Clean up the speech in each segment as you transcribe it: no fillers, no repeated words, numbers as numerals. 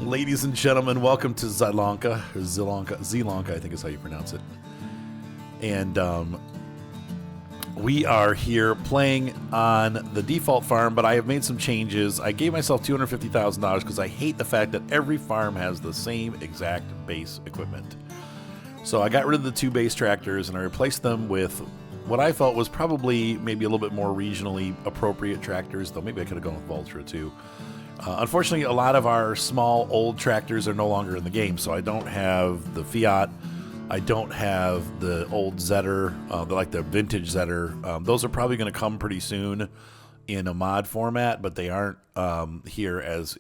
Ladies and gentlemen, welcome to Zielonka, or Zielonka, I think is how you pronounce it. And we are here playing on the default farm, but I have made some changes. I gave myself $250,000 because I hate the fact that every farm has the same exact base equipment. So I got rid of the 2 base tractors and I replaced them with what I felt was probably maybe a little bit more regionally appropriate tractors, though maybe I could have gone with Vultra too. Unfortunately, a lot of our small old tractors are no longer in the game, so I don't have the Fiat. I don't have the old Zetter, like the vintage Zetter. Those are probably going to come pretty soon in a mod format, but they aren't here as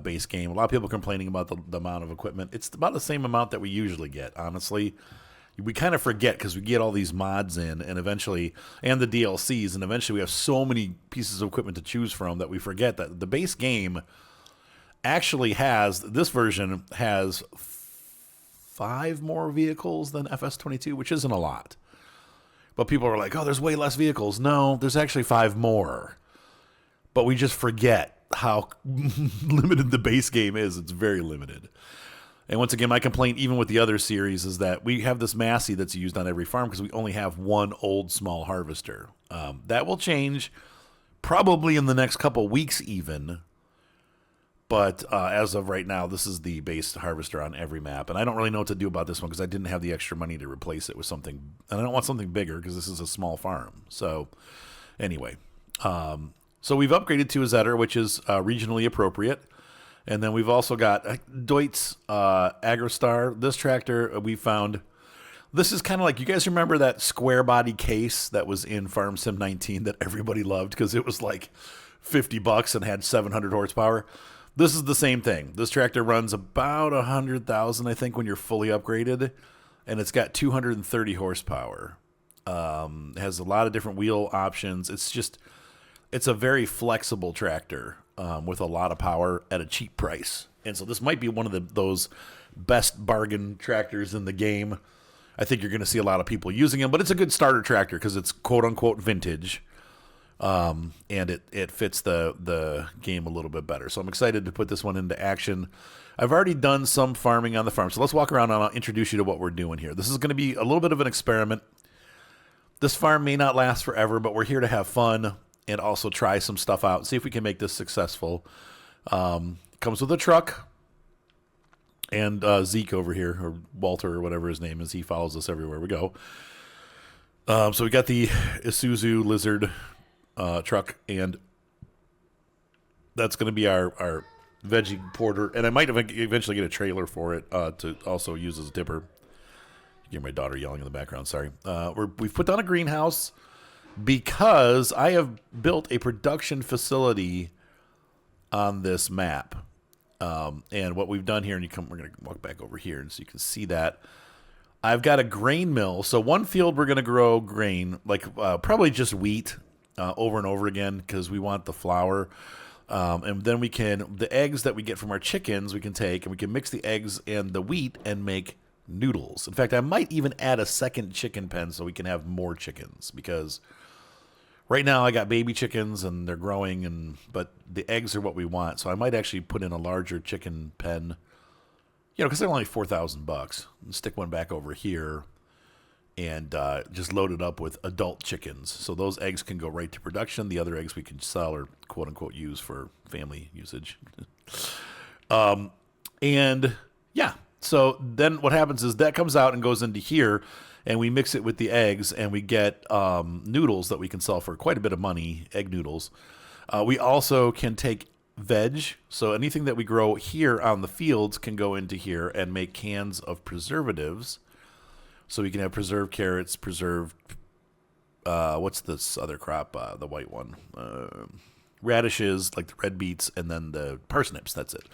base game. A lot of people complaining about the amount of equipment. It's about the same amount that we usually get, honestly. We kind of forget because we get all these mods in and eventually, and the DLCs, and eventually we have so many pieces of equipment to choose from that we forget that the base game actually has, this version has 5 more vehicles than FS22, which isn't a lot. But people are like, oh, there's way less vehicles. No, there's actually 5 more. But we just forget how limited the base game is. It's very limited. And once again, my complaint, even with the other series, is that we have this Massey that's used on every farm because we only have one old small harvester. That will change probably in the next couple weeks even. But as of right now, this is the base harvester on every map. And I don't really know what to do about this one because I didn't have the extra money to replace it with something. And I don't want something bigger because this is a small farm. So anyway, so we've upgraded to a Zetter, which is regionally appropriate. And then we've also got Deutz Agrostar. This tractor we found, this is kind of like, you guys remember that square body case that was in Farm Sim 19 that everybody loved because it was like $50 and had 700 horsepower? This is the same thing. This tractor runs about 100,000, I think, when you're fully upgraded, and it's got 230 horsepower. It has a lot of different wheel options. It's a very flexible tractor. With a lot of power at a cheap price. And so this might be one of those best bargain tractors in the game. I think you're going to see a lot of people using them, but it's a good starter tractor because it's quote-unquote vintage, and it fits the game a little bit better. So I'm excited to put this one into action. I've already done some farming on the farm, so let's walk around and I'll introduce you to what we're doing here. This is going to be a little bit of an experiment. This farm may not last forever, but we're here to have fun and also try some stuff out, see if we can make this successful. Comes with a truck, and Zeke over here, or Walter, or whatever his name is, he follows us everywhere we go. So we got the Isuzu Lizard truck, and that's going to be our veggie porter, and I might eventually get a trailer for it to also use as a tipper. You hear my daughter yelling in the background, sorry. We've put down a greenhouse, because I have built a production facility on this map. And what we've done here, and we're going to walk back over here so you can see that. I've got a grain mill. So one field we're going to grow grain, like probably just wheat over and over again because we want the flour. And then the eggs that we get from our chickens, we can take and we can mix the eggs and the wheat and make noodles. In fact, I might even add a second chicken pen so we can have more chickens because right now I got baby chickens and they're growing, but the eggs are what we want. So I might actually put in a larger chicken pen, because they're only $4,000. And stick one back over here and just load it up with adult chickens. So those eggs can go right to production. The other eggs we can sell or quote unquote use for family usage. And yeah. So then what happens is that comes out and goes into here, and we mix it with the eggs, and we get noodles that we can sell for quite a bit of money, egg noodles. We also can take veg, so anything that we grow here on the fields can go into here and make cans of preservatives. So we can have preserved carrots, preserved, what's this other crop, the white one? Radishes, like the red beets, and then the parsnips, that's it.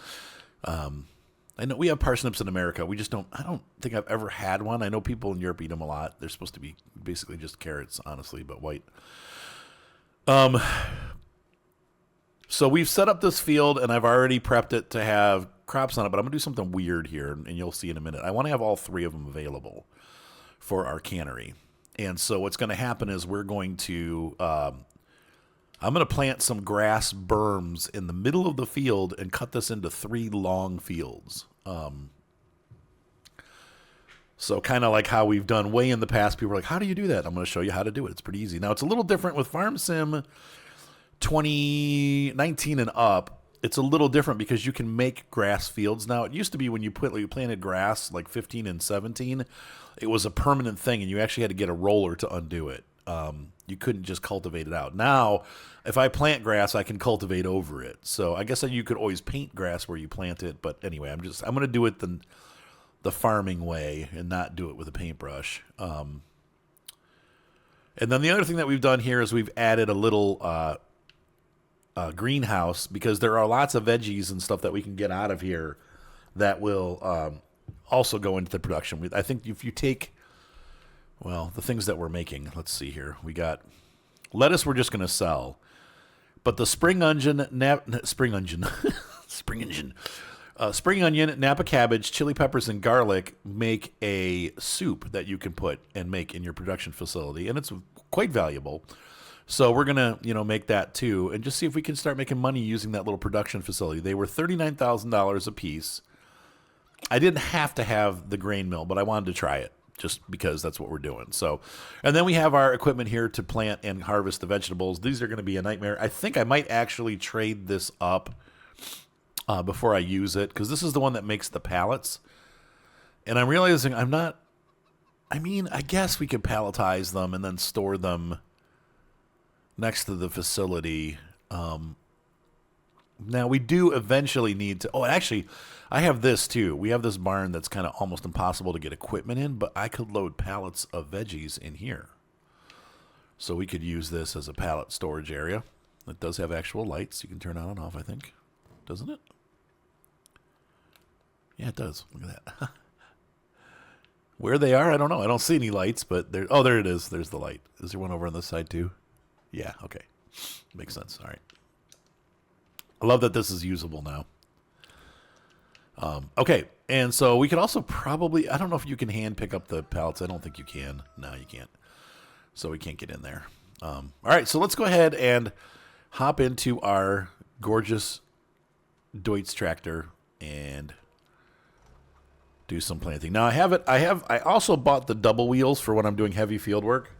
I know we have parsnips in America. I don't think I've ever had one. I know people in Europe eat them a lot. They're supposed to be basically just carrots, honestly, but white. So we've set up this field, and I've already prepped it to have crops on it, but I'm going to do something weird here, and you'll see in a minute. I want to have all 3 of them available for our cannery. And so what's going to happen is we're going to I'm going to plant some grass berms in the middle of the field and cut this into 3 long fields. So kind of like how we've done way in the past. People are like, how do you do that? I'm going to show you how to do it. It's pretty easy. Now, it's a little different with Farm Sim 2019 and up. It's a little different because you can make grass fields now. It used to be when you planted grass like 15 and 17, it was a permanent thing, and you actually had to get a roller to undo it. You couldn't just cultivate it out. Now, if I plant grass, I can cultivate over it. So I guess you could always paint grass where you plant it. But anyway, I'm going to do it the farming way and not do it with a paintbrush. And then the other thing that we've done here is we've added a little greenhouse, because there are lots of veggies and stuff that we can get out of here that will also go into the production. I think if you take, well, the things that we're making, let's see here. We got lettuce we're just going to sell. But the spring onion, Napa cabbage, chili peppers, and garlic make a soup that you can put and make in your production facility, and it's quite valuable. So we're gonna, make that too, and just see if we can start making money using that little production facility. They were $39,000 a piece. I didn't have to have the grain mill, but I wanted to try it just because that's what we're doing. So, and then we have our equipment here to plant and harvest the vegetables. These are going to be a nightmare. I think I might actually trade this up before I use it, because this is the one that makes the pallets. And I'm realizing I guess we could palletize them and then store them next to the facility. Now, we do eventually need to... Oh, actually, I have this, too. We have this barn that's kind of almost impossible to get equipment in, but I could load pallets of veggies in here. So we could use this as a pallet storage area. It does have actual lights. You can turn on and off, I think. Doesn't it? Yeah, it does. Look at that. Where they are, I don't know. I don't see any lights, but there... Oh, there it is. There's the light. Is there one over on this side, too? Yeah, okay. Makes sense. All right. I love that this is usable now. Okay, and so we could also probably... I don't know if you can hand pick up the pallets. I don't think you can. No, you can't. So we can't get in there. All right, so let's go ahead and hop into our gorgeous Deutz tractor and do some planting. Now, I also bought the double wheels for when I'm doing heavy field work.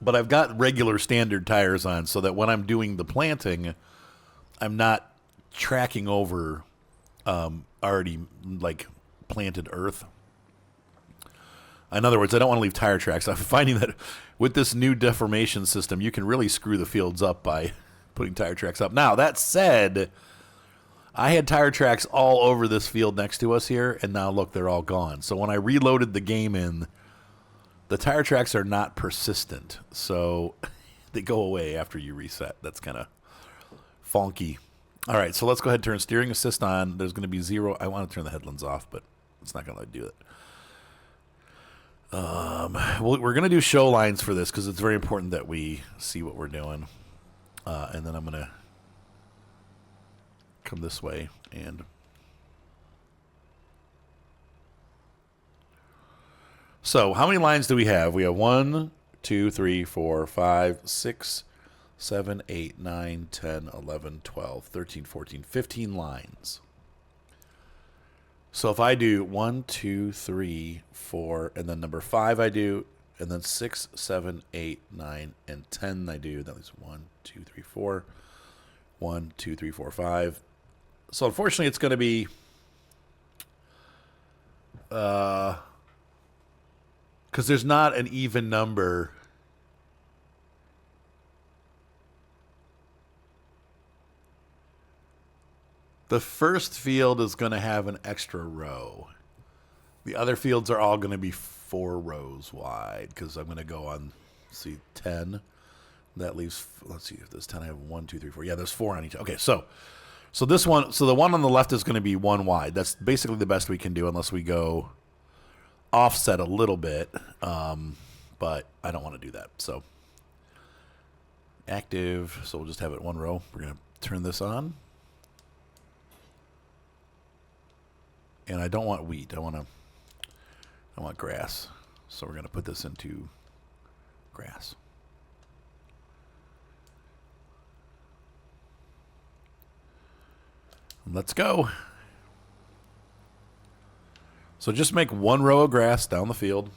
But I've got regular standard tires on so that when I'm doing the planting, I'm not tracking over already planted earth. In other words, I don't want to leave tire tracks. I'm finding that with this new deformation system, you can really screw the fields up by putting tire tracks up. Now, that said, I had tire tracks all over this field next to us here, and now look, they're all gone. So when I reloaded the game in, the tire tracks are not persistent, so they go away after you reset. That's kind of funky. All right, so let's go ahead and turn steering assist on. There's going to be 0. I want to turn the headlamps off, but it's not going to let me do it. We're going to do show lines for this because it's very important that we see what we're doing. And then I'm going to come this way and... So, how many lines do we have? We have 1, 2, 3, 4, 5, 6, 7, 8, 9, 10, 11, 12, 13, 14, 15 lines. So if I do 1, 2, 3, 4, and then number 5 I do, and then 6, 7, 8, 9, and 10 I do. That leaves 1, 2, 3, 4. 1, 2, 3, 4, 5. So unfortunately it's going to be... because there's not an even number. The first field is going to have an extra row. The other fields are all going to be 4 rows wide because I'm going to go on, see, 10. That leaves, let's see, if there's 10, I have 1, 2, 3, 4. Yeah, there's 4 on each. Okay, so this one, so the one on the left is going to be 1 wide. That's basically the best we can do unless we go offset a little bit, but I don't want to do that. So active, so we'll just have it 1 row. We're going to turn this on. And I don't want wheat. I want grass. So we're going to put this into grass. Let's go. So just make one row of grass down the field.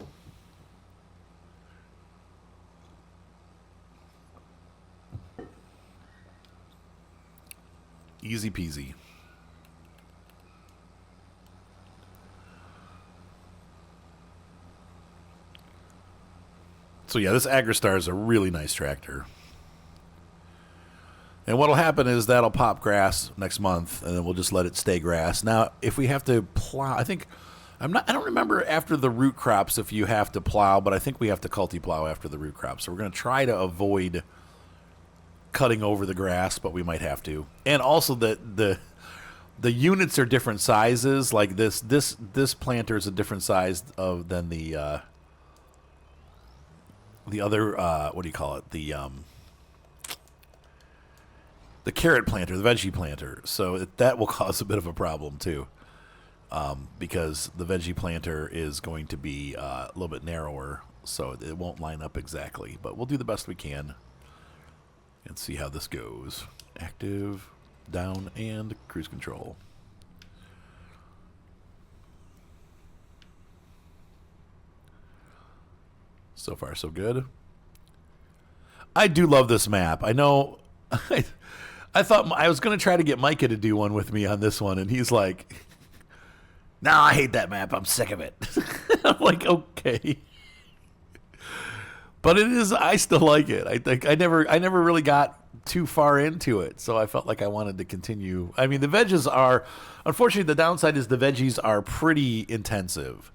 Easy peasy. So yeah, this Agristar is a really nice tractor. And what'll happen is that'll pop grass next month, and then we'll just let it stay grass. Now, if we have to plow, I don't remember after the root crops if you have to plow, but I think we have to culti plow after the root crops. So we're going to try to avoid cutting over the grass, but we might have to. And also the units are different sizes. Like this planter is a different size than the other what do you call it? The carrot planter, the veggie planter. So that will cause a bit of a problem too, because the veggie planter is going to be a little bit narrower, so it won't line up exactly. But we'll do the best we can and see how this goes. Active, down, and cruise control. So far, so good. I do love this map. I know. I thought I was going to try to get Micah to do one with me on this one, and he's like, "No, I hate that map. I'm sick of it." I'm like, okay. But it is. I still like it. I think I never really got too far into it, so I felt like I wanted to continue. I mean, the veggies are, unfortunately, the downside is the veggies are pretty intensive.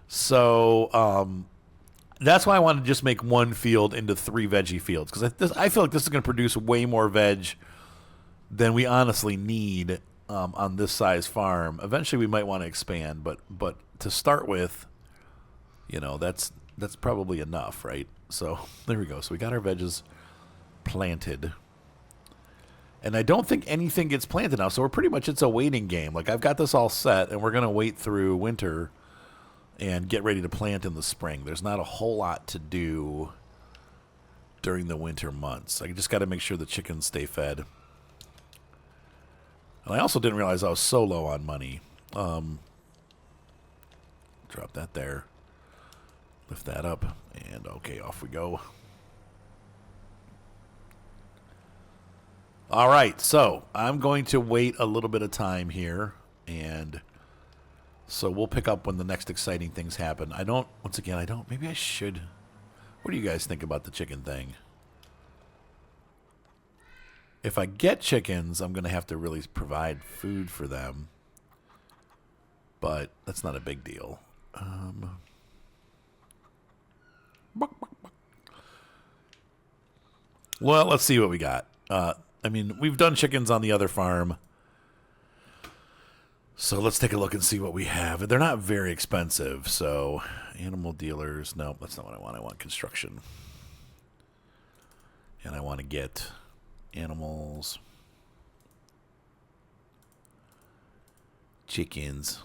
So that's why I wanted to just make one field into 3 veggie fields, because I feel like this is going to produce way more veg than we honestly need on this size farm. Eventually, we might want to expand, but to start with, that's probably enough, right? So there we go. So we got our veggies planted, and I don't think anything gets planted now. So we're pretty much, it's a waiting game. Like, I've got this all set, and we're gonna wait through winter and get ready to plant in the spring. There's not a whole lot to do during the winter months. I just got to make sure the chickens stay fed. And I also didn't realize I was so low on money. Drop that there. Lift that up. And okay, off we go. All right, so I'm going to wait a little bit of time here. And so we'll pick up when the next exciting things happen. Maybe I should. What do you guys think about the chicken thing? If I get chickens, I'm going to have to really provide food for them. But that's not a big deal. Well, let's see what we got. We've done chickens on the other farm. So let's take a look and see what we have. They're not very expensive. So animal dealers. No, that's not what I want. I want construction. And I want to get animals, chickens.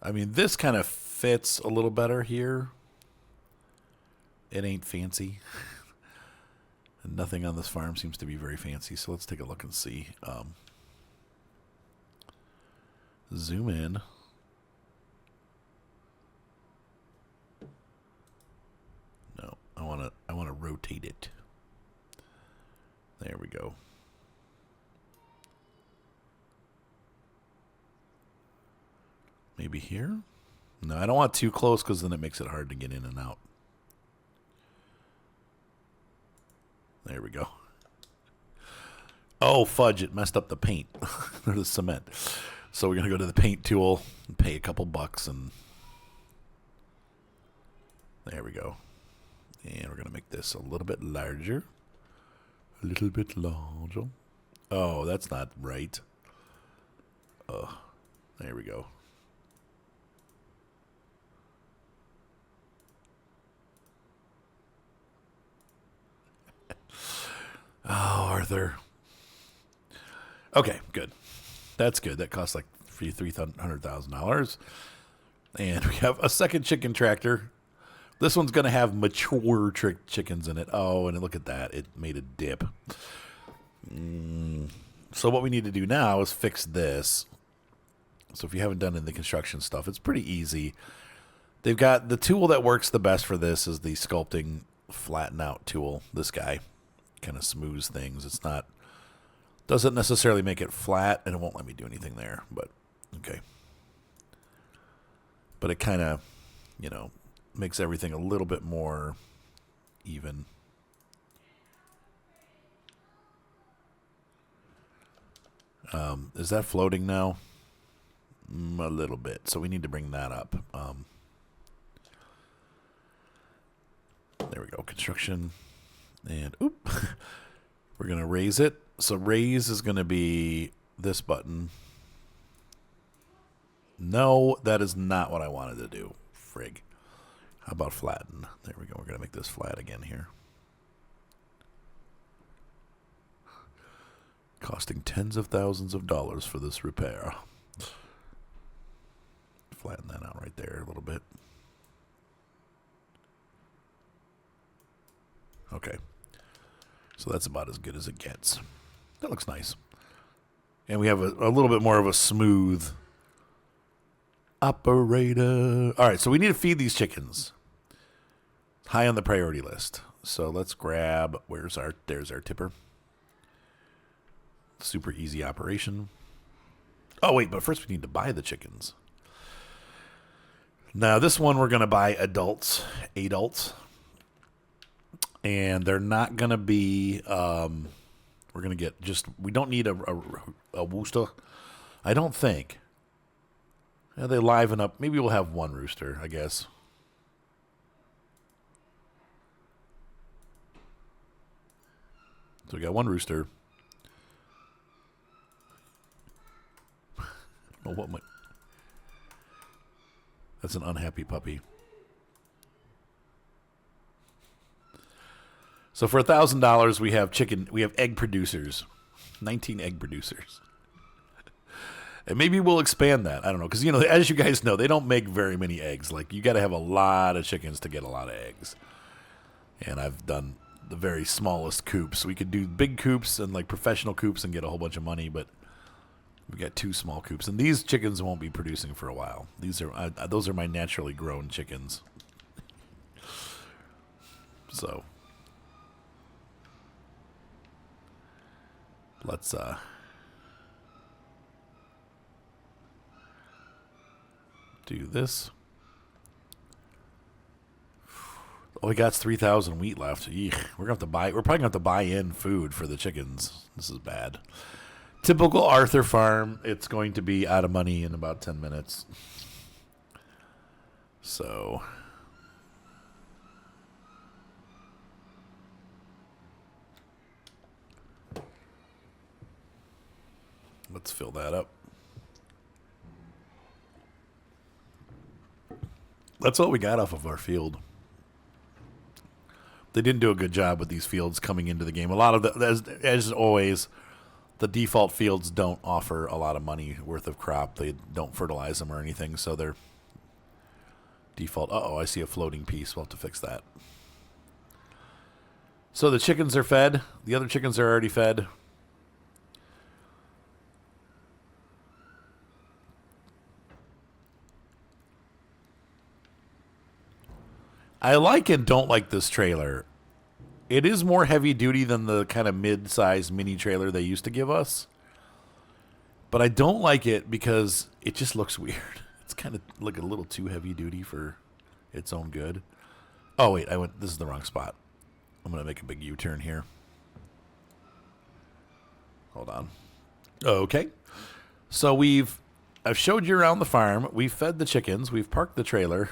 I mean, this kind of fits a little better here. It ain't fancy. And nothing on this farm seems to be very fancy. So let's take a look and see. Zoom in. No, I want to rotate it. There we go. Maybe here? No, I don't want too close because then it makes it hard to get in and out. There we go. Oh, fudge, it messed up the paint or the cement. So we're going to go to the paint tool and pay a couple bucks, and there we go. And we're going to make this a little bit larger. A little bit larger. Oh, that's not right. Oh, there we go. Oh, Arthur. Okay, good. That's good. That costs like $300,000. And we have a second chicken tractor. This one's going to have mature chickens in it. Oh, and look at that. It made a dip. So what we need to do now is fix this. So if you haven't done any of the construction stuff, it's pretty easy. They've got the tool that works the best for this is the sculpting flatten out tool. This guy kind of smooths things. It's not, doesn't necessarily make it flat, and it won't let me do anything there, but okay. But it kind of, you know, makes everything a little bit more even. Is that floating now? A little bit. So we need to bring that up. There we go. Construction. And oop. We're going to raise it. So raise is going to be this button. No, that is not what I wanted to do. Frig. How about flatten? There we go. We're going to make this flat again here. Costing tens of thousands of dollars for this repair. Flatten that out right there a little bit. Okay. So that's about as good as it gets. That looks nice. And we have a little bit more of a smooth operator. All right, so we need to feed these chickens. High on the priority list. So let's grab, there's our tipper. Super easy operation. Oh, wait, but first we need to buy the chickens. Now, this one we're going to buy adults. And they're not going to be, we're going to get just, we don't need a rooster. I don't think. Yeah, they liven up. Maybe we'll have one rooster, I guess. So we got one rooster. Oh, what my... That's an unhappy puppy. So for $1,000, we have egg producers. 19 egg producers. And maybe we'll expand that. I don't know. Because, you know, as you guys know, they don't make very many eggs. Like, you got to have a lot of chickens to get a lot of eggs. And I've done the very smallest coops. We could do big coops and, like, professional coops and get a whole bunch of money. But we got 2 small coops. And these chickens won't be producing for a while. Those are my naturally grown chickens. So let's do this. All we got's 3,000 wheat left. Eek. We're probably gonna have to buy in food for the chickens. This is bad. Typical Arthur farm. It's going to be out of money in about 10 minutes. So let's fill that up. That's what we got off of our field. They didn't do a good job with these fields coming into the game. A lot of as always, the default fields don't offer a lot of money worth of crop. They don't fertilize them or anything, so they're default. Uh-oh, I see a floating piece. We'll have to fix that. So the chickens are fed. The other chickens are already fed. I like and don't like this trailer. It is more heavy duty than the kind of mid-sized mini trailer they used to give us. But I don't like it because it just looks weird. It's kind of like a little too heavy duty for its own good. Oh, wait, this is the wrong spot. I'm going to make a big U-turn here. Hold on. Okay. So I've showed you around the farm. We've fed the chickens. We've parked the trailer.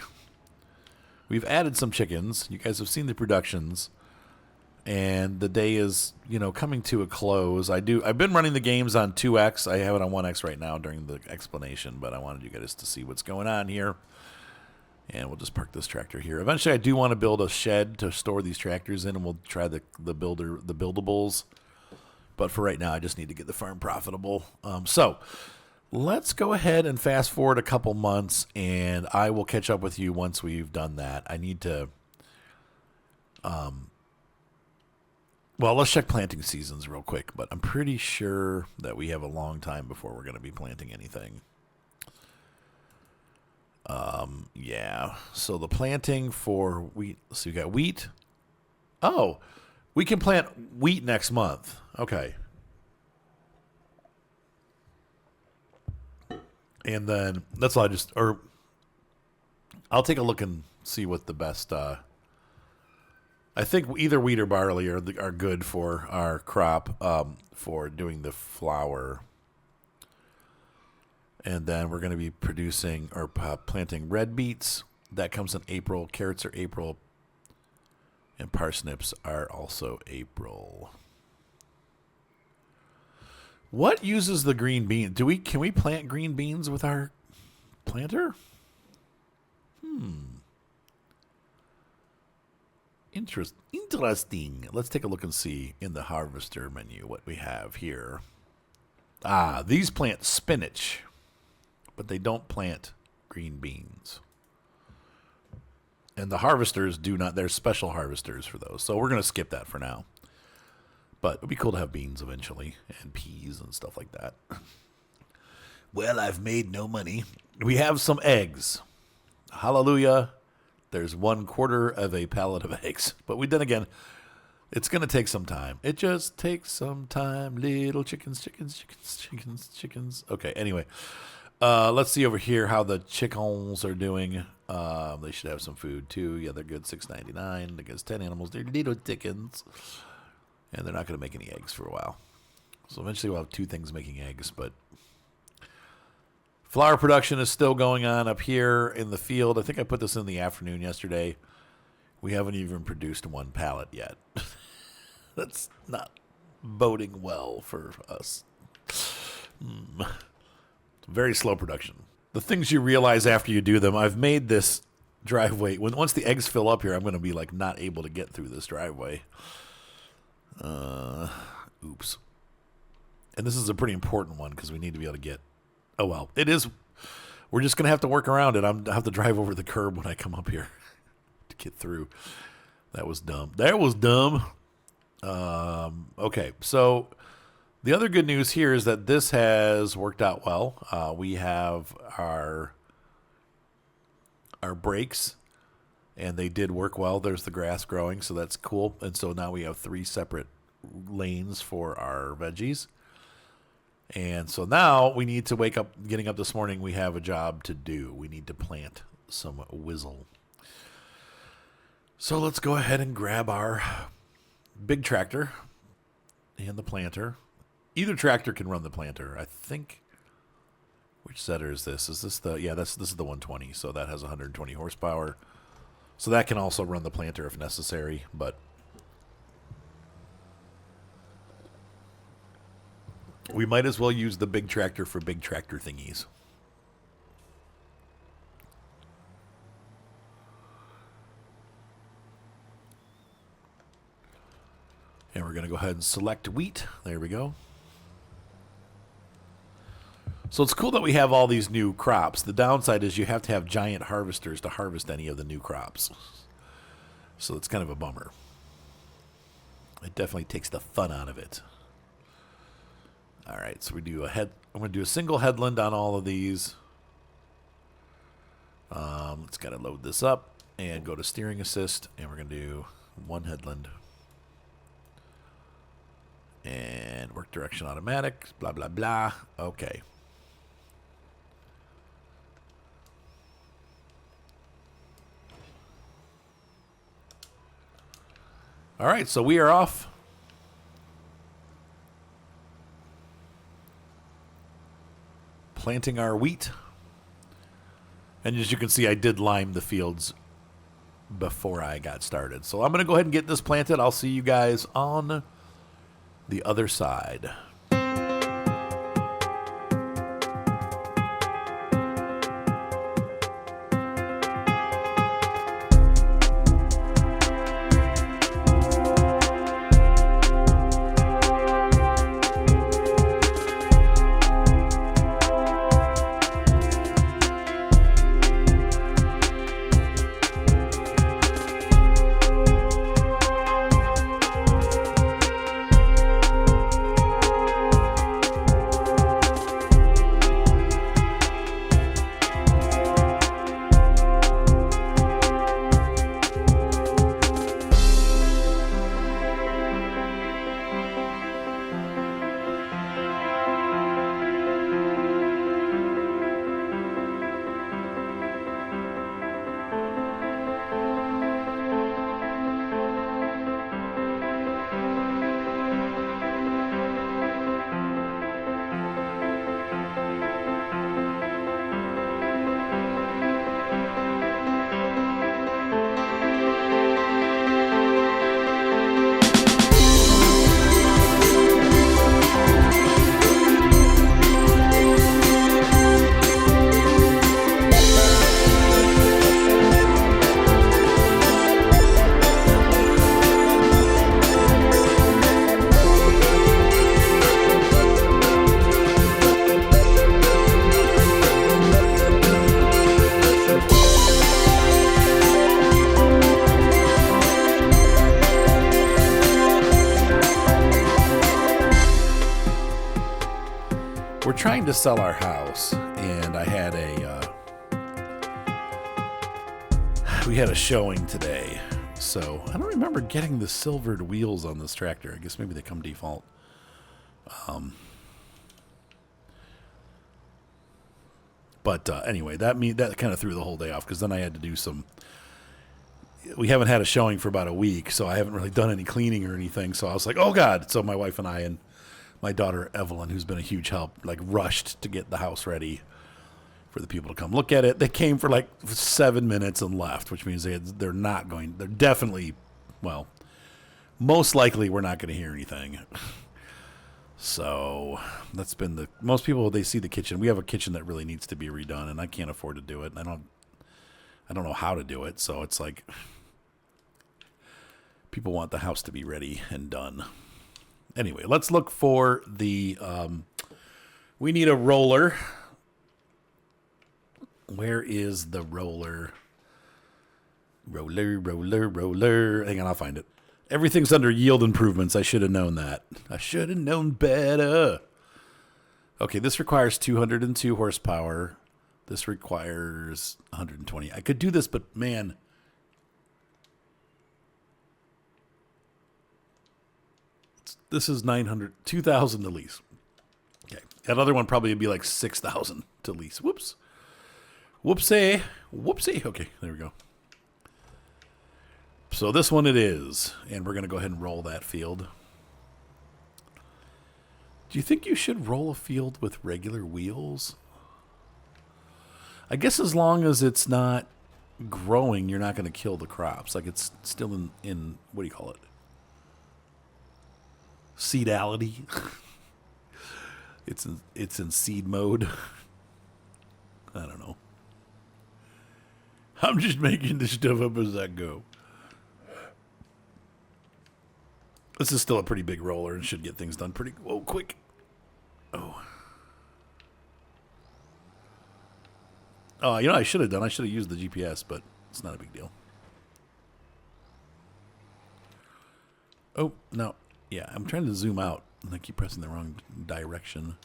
We've added some chickens. You guys have seen the productions. And the day is, coming to a close. I've been running the games on 2X. I have it on 1X right now during the explanation, but I wanted you guys to see what's going on here. And we'll just park this tractor here. Eventually, I do want to build a shed to store these tractors in, and we'll try the buildables. But for right now, I just need to get the farm profitable. So let's go ahead and fast forward a couple months, and I will catch up with you once we've done that. I need to... well, let's check planting seasons real quick, but I'm pretty sure that we have a long time before we're going to be planting anything. Yeah. So the planting for wheat, so you got wheat. Oh, we can plant wheat next month. Okay. And then that's all I'll take a look and see what the best, I think either wheat or barley are good for our crop, for doing the flour. And then we're going to be producing or planting red beets. That comes in April. Carrots are April. And parsnips are also April. What uses the green bean? Can we plant green beans with our planter? Interesting. Let's take a look and see in the harvester menu what we have here. These plant spinach, but they don't plant green beans. And the harvesters do not. They're special harvesters for those. So we're going to skip that for now. But it would be cool to have beans eventually, and peas and stuff like that. Well, I've made no money. We have some eggs. Hallelujah. There's 1/4 of a pallet of eggs. But then again, it's going to take some time. It just takes some time. Little chickens. Okay, anyway. Let's see over here how the chickens are doing. They should have some food too. Yeah, they're good. $6.99. They get 10 animals. They're little chickens. And they're not going to make any eggs for a while. So eventually we'll have 2 things making eggs. But flour production is still going on up here in the field. I think I put this in the afternoon yesterday. We haven't even produced 1 pallet yet. That's not boding well for us. Very slow production. The things you realize after you do them, I've made this driveway. Once the eggs fill up here, I'm going to be like not able to get through this driveway. Oops. And this is a pretty important one because we need to be able to get... Oh, well. It is... We're just going to have to work around it. I have to drive over the curb when I come up here to get through. That was dumb. Okay, so the other good news here is that this has worked out well. We have our brakes, and they did work well. There's the grass growing, so that's cool. And so now we have 3 separate lanes for our veggies. And so now we need to getting up this morning, we have a job to do. We need to plant some whizzle. So let's go ahead and grab our big tractor and the planter. Either tractor can run the planter. I think, which setter is this? Is this this is the 120, so that has 120 horsepower. So that can also run the planter if necessary, but we might as well use the big tractor for big tractor thingies. And we're going to go ahead and select wheat. There we go. So it's cool that we have all these new crops. The downside is you have to have giant harvesters to harvest any of the new crops. So it's kind of a bummer. It definitely takes the fun out of it. All right, so I'm going to do a single headland on all of these. Let's got to load this up and go to steering assist, and we're going to do 1 headland. And work direction automatic, blah, blah, blah. Okay. All right, so we are off. Planting our wheat. And as you can see, I did lime the fields before I got started. So I'm going to go ahead and get this planted. I'll see you guys on the other side. trying to sell our house, and I had we had a showing today. So I don't remember getting the silvered wheels on this tractor. I guess maybe they come default. But anyway, that kind of threw the whole day off, because then I had to do some. We haven't had a showing for about a week, so I haven't really done any cleaning or anything. So I was like, oh God. So my wife and I and my daughter Evelyn, who's been a huge help, like rushed to get the house ready for the people to come look at it. They came for like 7 minutes and left, which means they're definitely, well, most likely we're not going to hear anything. So that's been most people, they see the kitchen. We have a kitchen that really needs to be redone, and I can't afford to do it. And I don't know how to do it. So it's like people want the house to be ready and done. Anyway, let's look for the, we need a roller. Where is the roller? Roller. Hang on, I'll find it. Everything's under yield improvements. I should have known that. I should have known better. Okay, this requires 202 horsepower. This requires 120. I could do this, but man. This is 2,000 to lease. Okay. That other one probably would be like 6,000 to lease. Whoops. Whoopsie. Okay, there we go. So this one it is. And we're going to go ahead and roll that field. Do you think you should roll a field with regular wheels? I guess as long as it's not growing, you're not going to kill the crops. Like it's still in what do you call it? Seedality. It's in seed mode. I don't know. I'm just making this stuff up as I go. This is still a pretty big roller and should get things done pretty quick. Oh. Oh, you know, I should have used the GPS, but it's not a big deal. Oh, no. Yeah, I'm trying to zoom out, and I keep pressing the wrong direction.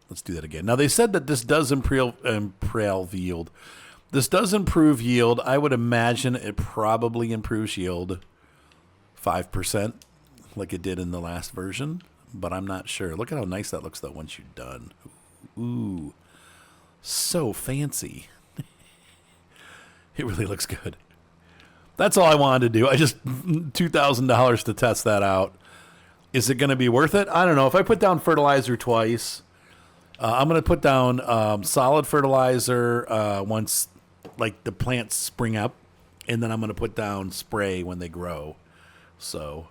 Let's do that again. Now, they said that this does improve yield. This does improve yield. I would imagine it probably improves yield 5%, like it did in the last version, but I'm not sure. Look at how nice that looks, though, once you're done. Ooh, so fancy. It really looks good. That's all I wanted to do. I just $2,000 to test that out. Is it going to be worth it? I don't know. If I put down fertilizer twice, I'm going to put down solid fertilizer once like the plants spring up, and then I'm going to put down spray when they grow. So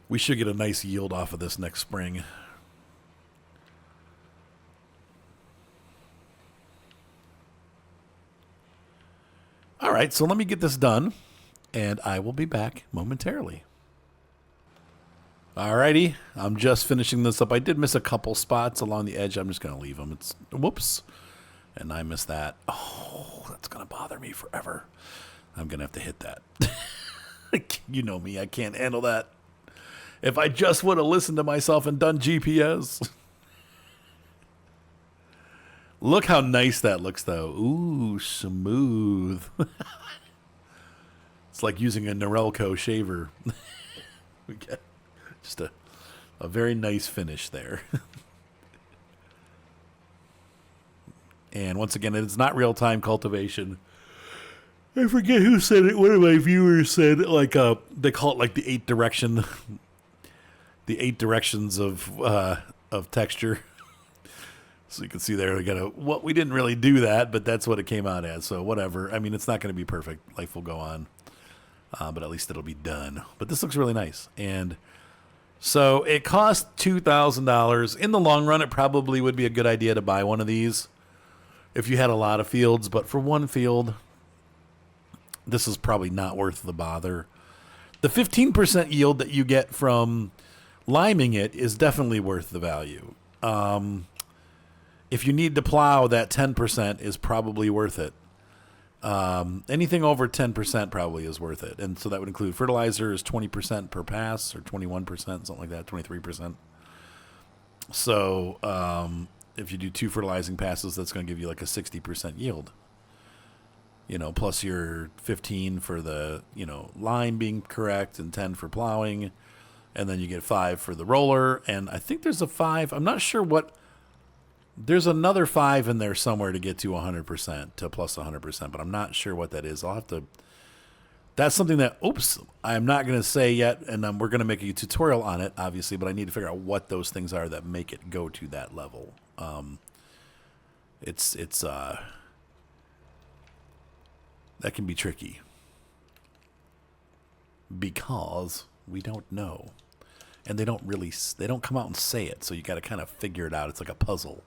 we should get a nice yield off of this next spring. All right, so let me get this done, and I will be back momentarily. All righty, I'm just finishing this up. I did miss a couple spots along the edge. I'm just going to leave them. Whoops, and I missed that. Oh, that's going to bother me forever. I'm going to have to hit that. You know me, I can't handle that. If I just would have listened to myself and done GPS. Look how nice that looks, though. Ooh, smooth. It's like using a Norelco shaver. We get just a very nice finish there. And once again, it's not real-time cultivation. I forget who said it. One of my viewers said, like, they call it like the 8 directions of texture. So you can see there, we didn't really do that, but that's what it came out as. So whatever. I mean, it's not going to be perfect. Life will go on, but at least it'll be done. But this looks really nice. And so it cost $2,000. In the long run, it probably would be a good idea to buy one of these if you had a lot of fields. But for one field, this is probably not worth the bother. The 15% yield that you get from liming it is definitely worth the value. If you need to plow, that 10% is probably worth it. Anything over 10% probably is worth it. And so that would include fertilizer is 20% per pass, or 21%, something like that, 23%. So if you do 2 fertilizing passes, that's going to give you like a 60% yield. Plus your 15 for the, line being correct, and 10 for plowing. And then you get 5 for the roller. And I think there's a 5. I'm not sure what. There's another 5 in there somewhere to get to 100%, to plus 100%. But I'm not sure what that is. I'll have to. That's something that, I'm not going to say yet. And we're going to make a tutorial on it, obviously. But I need to figure out what those things are that make it go to that level. That can be tricky because we don't know, and they don't come out and say it. So you got to kind of figure it out. It's like a puzzle.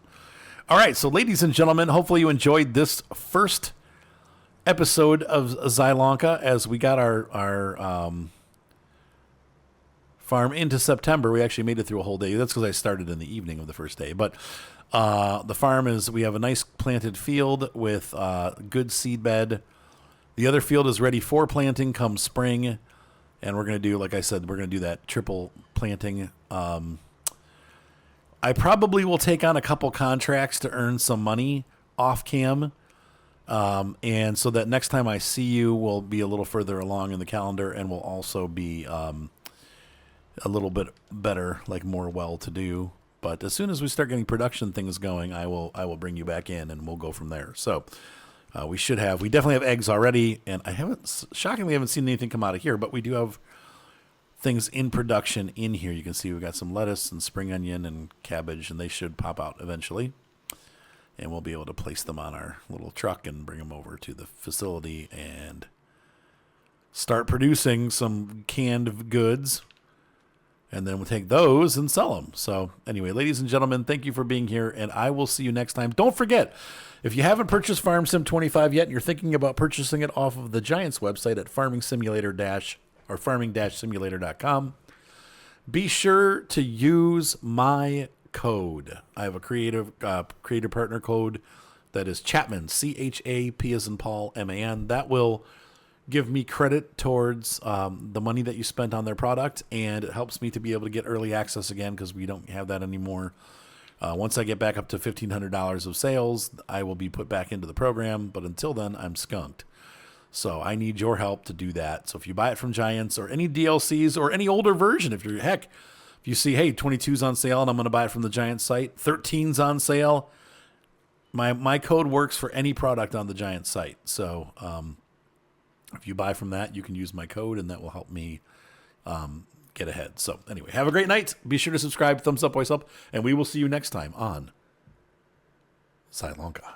All right. So ladies and gentlemen, hopefully you enjoyed this first episode of Zielonka as we got our farm into September. We actually made it through a whole day. That's because I started in the evening of the first day, but the farm we have a nice planted field with good seed bed. The other field is ready for planting come spring, and we're going to do, like I said, we're going to do that triple planting. I probably will take on a couple contracts to earn some money off cam, and so that next time I see you, we'll be a little further along in the calendar, and we'll also be a little bit better, like more well-to-do. But as soon as we start getting production things going, I will bring you back in, and we'll go from there. So. We definitely have eggs already, and shockingly haven't seen anything come out of here, but we do have things in production in here. You can see we've got some lettuce and spring onion and cabbage, and they should pop out eventually. And we'll be able to place them on our little truck and bring them over to the facility and start producing some canned goods. And then we'll take those and sell them. So anyway, ladies and gentlemen, thank you for being here, and I will see you next time. Don't forget, if you haven't purchased Farm Sim 25 yet and you're thinking about purchasing it off of the Giants website at farming-simulator.com, be sure to use my code. I have a creator partner code that is Chapman, C-H-A-P as in Paul, M-A-N. That will give me credit towards the money that you spent on their product, and it helps me to be able to get early access again because we don't have that anymore. Once I get back up to $1,500 of sales, I will be put back into the program, but until then, I'm skunked. So I need your help to do that. So if you buy it from Giants or any DLCs or any older version, if you see, hey, 22's on sale and I'm going to buy it from the Giants site, 13's on sale, my code works for any product on the Giants site. So if you buy from that, you can use my code, and that will help me get ahead. So anyway, have a great night. Be sure to subscribe, thumbs up, voice up, and we will see you next time on Zielonka.